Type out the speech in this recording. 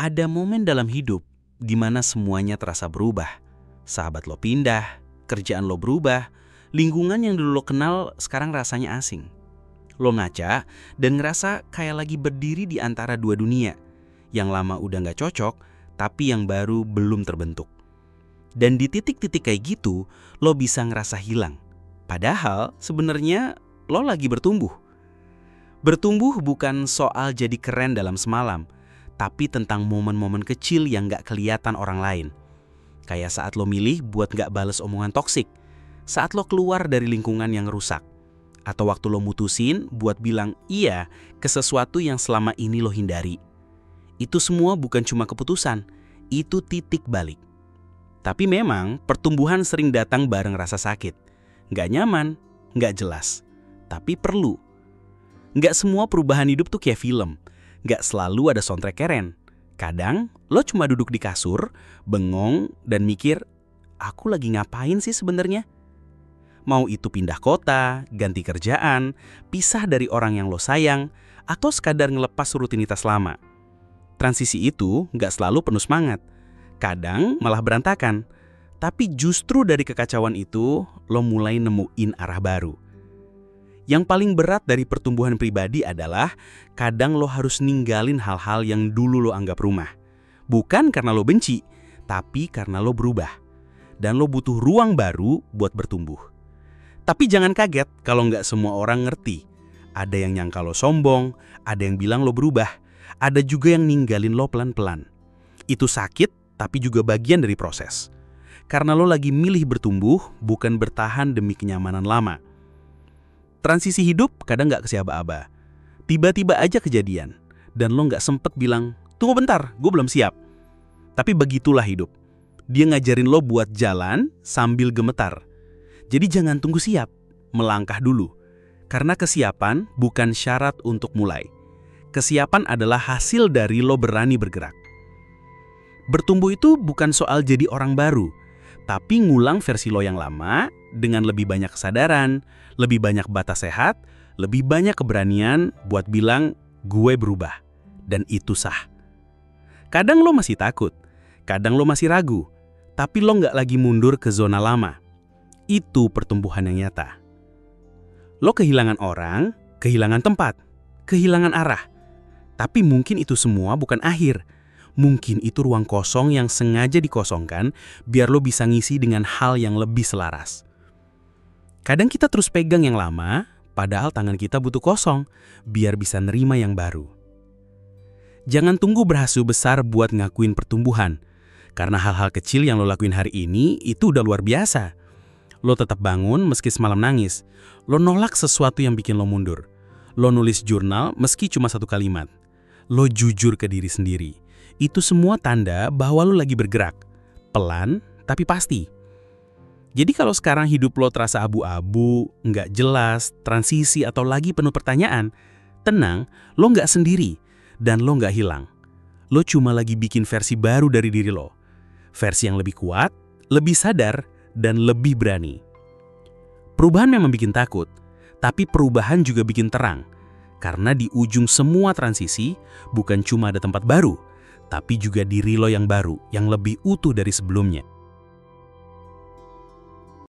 Ada momen dalam hidup di mana semuanya terasa berubah. Sahabat lo pindah, kerjaan lo berubah, lingkungan yang dulu lo kenal sekarang rasanya asing. Lo ngaca dan ngerasa kayak lagi berdiri di antara dua dunia. Yang lama udah gak cocok, tapi yang baru belum terbentuk. Dan di titik-titik kayak gitu, lo bisa ngerasa hilang. Padahal sebenarnya lo lagi bertumbuh. Bertumbuh bukan soal jadi keren dalam semalam, tapi tentang momen-momen kecil yang gak kelihatan orang lain. Kayak saat lo milih buat gak bales omongan toksik, saat lo keluar dari lingkungan yang rusak, atau waktu lo mutusin buat bilang iya ke sesuatu yang selama ini lo hindari. Itu semua bukan cuma keputusan, itu titik balik. Tapi memang pertumbuhan sering datang bareng rasa sakit. Gak nyaman, gak jelas, tapi perlu. Gak semua perubahan hidup tuh kayak film. Gak selalu ada soundtrack keren. Kadang lo cuma duduk di kasur, bengong, dan mikir, aku lagi ngapain sih sebenarnya? Mau itu pindah kota, ganti kerjaan, pisah dari orang yang lo sayang, atau sekadar ngelepas rutinitas lama. Transisi itu gak selalu penuh semangat. Kadang malah berantakan. Tapi justru dari kekacauan itu, lo mulai nemuin arah baru. Yang paling berat dari pertumbuhan pribadi adalah kadang lo harus ninggalin hal-hal yang dulu lo anggap rumah. Bukan karena lo benci, tapi karena lo berubah. Dan lo butuh ruang baru buat bertumbuh. Tapi jangan kaget kalau nggak semua orang ngerti. Ada yang nyangka lo sombong, ada yang bilang lo berubah, ada juga yang ninggalin lo pelan-pelan. Itu sakit, tapi juga bagian dari proses. Karena lo lagi milih bertumbuh, bukan bertahan demi kenyamanan lama. Transisi hidup kadang gak kesiaba-aba. Tiba-tiba aja kejadian. Dan lo gak sempet bilang, tunggu bentar, gue belum siap. Tapi begitulah hidup. Dia ngajarin lo buat jalan sambil gemetar. Jadi jangan tunggu siap, melangkah dulu. Karena kesiapan bukan syarat untuk mulai. Kesiapan adalah hasil dari lo berani bergerak. Bertumbuh itu bukan soal jadi orang baru, tapi ngulang versi lo yang lama dengan lebih banyak kesadaran, lebih banyak batas sehat, lebih banyak keberanian buat bilang, gue berubah. Dan itu sah. Kadang lo masih takut, kadang lo masih ragu, tapi lo nggak lagi mundur ke zona lama. Itu pertumbuhan yang nyata. Lo kehilangan orang, kehilangan tempat, kehilangan arah. Tapi mungkin itu semua bukan akhir. Mungkin itu ruang kosong yang sengaja dikosongkan biar lo bisa ngisi dengan hal yang lebih selaras. Kadang kita terus pegang yang lama, padahal tangan kita butuh kosong biar bisa nerima yang baru. Jangan tunggu berhasil besar buat ngakuin pertumbuhan. Karena hal-hal kecil yang lo lakuin hari ini itu udah luar biasa. Lo tetap bangun meski semalam nangis. Lo nolak sesuatu yang bikin lo mundur. Lo nulis jurnal meski cuma satu kalimat. Lo jujur ke diri sendiri. Itu semua tanda bahwa lo lagi bergerak. Pelan, tapi pasti. Jadi kalau sekarang hidup lo terasa abu-abu, nggak jelas, transisi atau lagi penuh pertanyaan, tenang, lo nggak sendiri dan lo nggak hilang. Lo cuma lagi bikin versi baru dari diri lo. Versi yang lebih kuat, lebih sadar, dan lebih berani. Perubahan memang bikin takut, tapi perubahan juga bikin terang. Karena di ujung semua transisi, bukan cuma ada tempat baru, tapi juga diri lo yang baru, yang lebih utuh dari sebelumnya.